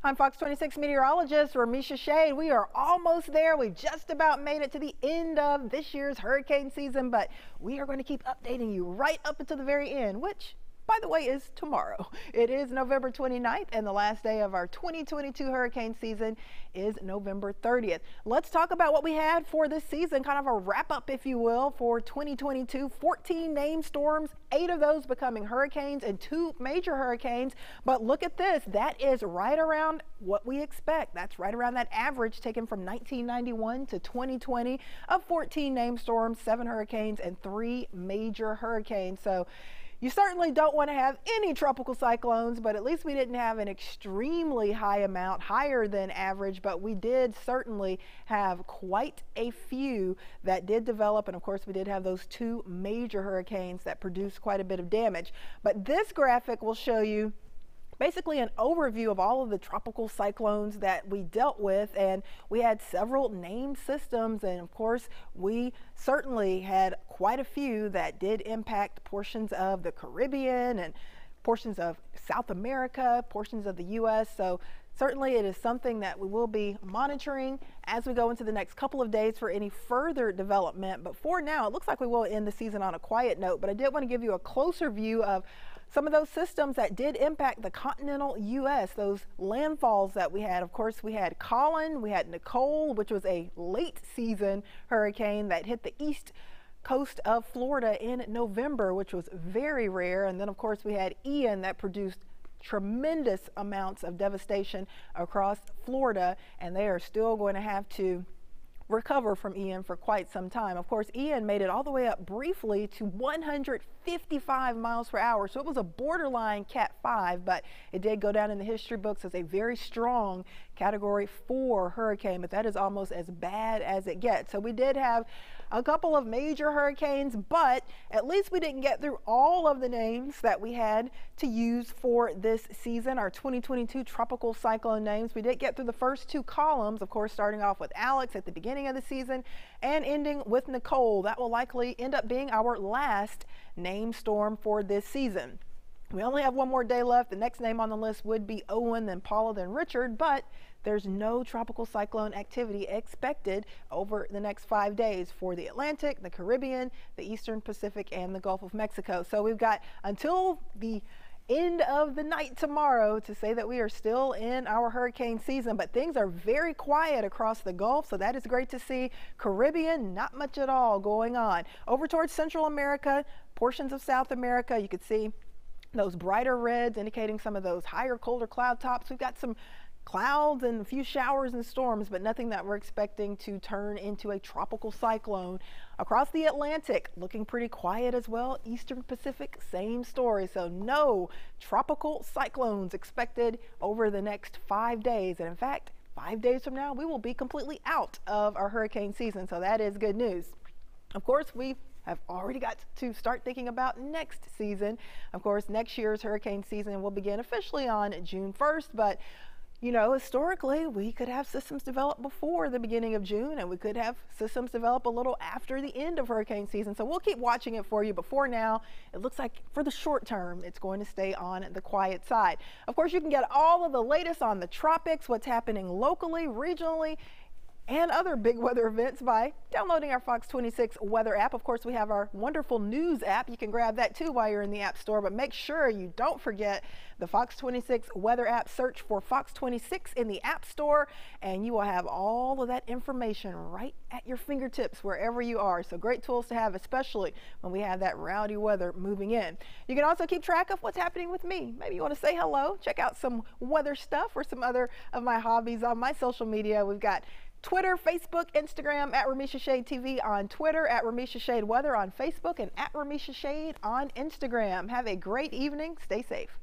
I'm Fox 26 meteorologist Ramisha Shade. We are almost there. We've just about made it to the end of this year's hurricane season, but we are going to keep updating you right up until the very end, which, by the way, is tomorrow. It is November 29th, and the last day of our 2022 hurricane season is November 30th. Let's talk about what we had for this season, kind of a wrap up, if you will, for 2022. 14 named storms, 8 of those becoming hurricanes and 2 major hurricanes. But look at this, that is right around what we expect. That's right around that average taken from 1991 to 2020 of 14 named storms, 7 hurricanes, and 3 major hurricanes. So you certainly don't want to have any tropical cyclones, but at least we didn't have an extremely high amount, higher than average, but we did certainly have quite a few that did develop. And of course, we did have those 2 major hurricanes that produced quite a bit of damage. But this graphic will show you basically an overview of all of the tropical cyclones that we dealt with, and we had several named systems, and of course we certainly had quite a few that did impact portions of the Caribbean and portions of South America, portions of the US. So certainly it is something that we will be monitoring as we go into the next couple of days for any further development. But for now, it looks like we will end the season on a quiet note, but I did want to give you a closer view of some of those systems that did impact the continental U.S., those landfalls that we had. Of course, we had Colin, we had Nicole, which was a late season hurricane that hit the east coast of Florida in November, which was very rare. And then, of course, we had Ian that produced tremendous amounts of devastation across Florida, and they are still going to have to recover from Ian for quite some time. Of course, Ian made it all the way up briefly to 155 miles per hour. So it was a borderline Cat 5, but it did go down in the history books as a very strong Category 4 hurricane, but that is almost as bad as it gets. So we did have a couple of major hurricanes, but at least we didn't get through all of the names that we had to use for this season, our 2022 tropical cyclone names. We did get through the first 2 columns, of course, starting off with Alex at the beginning of the season and ending with Nicole. That will likely end up being our last named storm for this season. We only have 1 more day left. The next name on the list would be Owen, then Paula, then Richard, but there's no tropical cyclone activity expected over the next 5 days for the Atlantic, the Caribbean, the Eastern Pacific, and the Gulf of Mexico. So we've got until the end of the night tomorrow to say that we are still in our hurricane season, but things are very quiet across the Gulf, so that is great to see. Caribbean, not much at all going on. Over towards Central America, portions of South America, you could see those brighter reds indicating some of those higher, colder cloud tops. We've got some clouds and a few showers and storms, but nothing that we're expecting to turn into a tropical cyclone. Across the Atlantic, looking pretty quiet as well. Eastern Pacific, same story. So no tropical cyclones expected over the next 5 days. And in fact, 5 days from now, we will be completely out of our hurricane season. So that is good news. Of course, we have already got to start thinking about next season. Of course, next year's hurricane season will begin officially on June 1st, but you know, historically, we could have systems develop before the beginning of June, and we could have systems develop a little after the end of hurricane season. So we'll keep watching it for you. But for now, it looks like for the short term, it's going to stay on the quiet side. Of course, you can get all of the latest on the tropics, what's happening locally, regionally, and other big weather events by downloading our Fox 26 weather app. Of course, we have our wonderful news app. You can grab that too while you're in the App Store, but make sure you don't forget the Fox 26 weather app. Search for Fox 26 in the App Store, and you will have all of that information right at your fingertips wherever you are. So great tools to have, especially when we have that rowdy weather moving in. You can also keep track of what's happening with me. Maybe you want to say hello, check out some weather stuff or some other of my hobbies on my social media. We've got Twitter, Facebook, Instagram, at Ramisha Shade TV on Twitter, at Ramisha Shade Weather on Facebook, and at Ramisha Shade on Instagram. Have a great evening. Stay safe.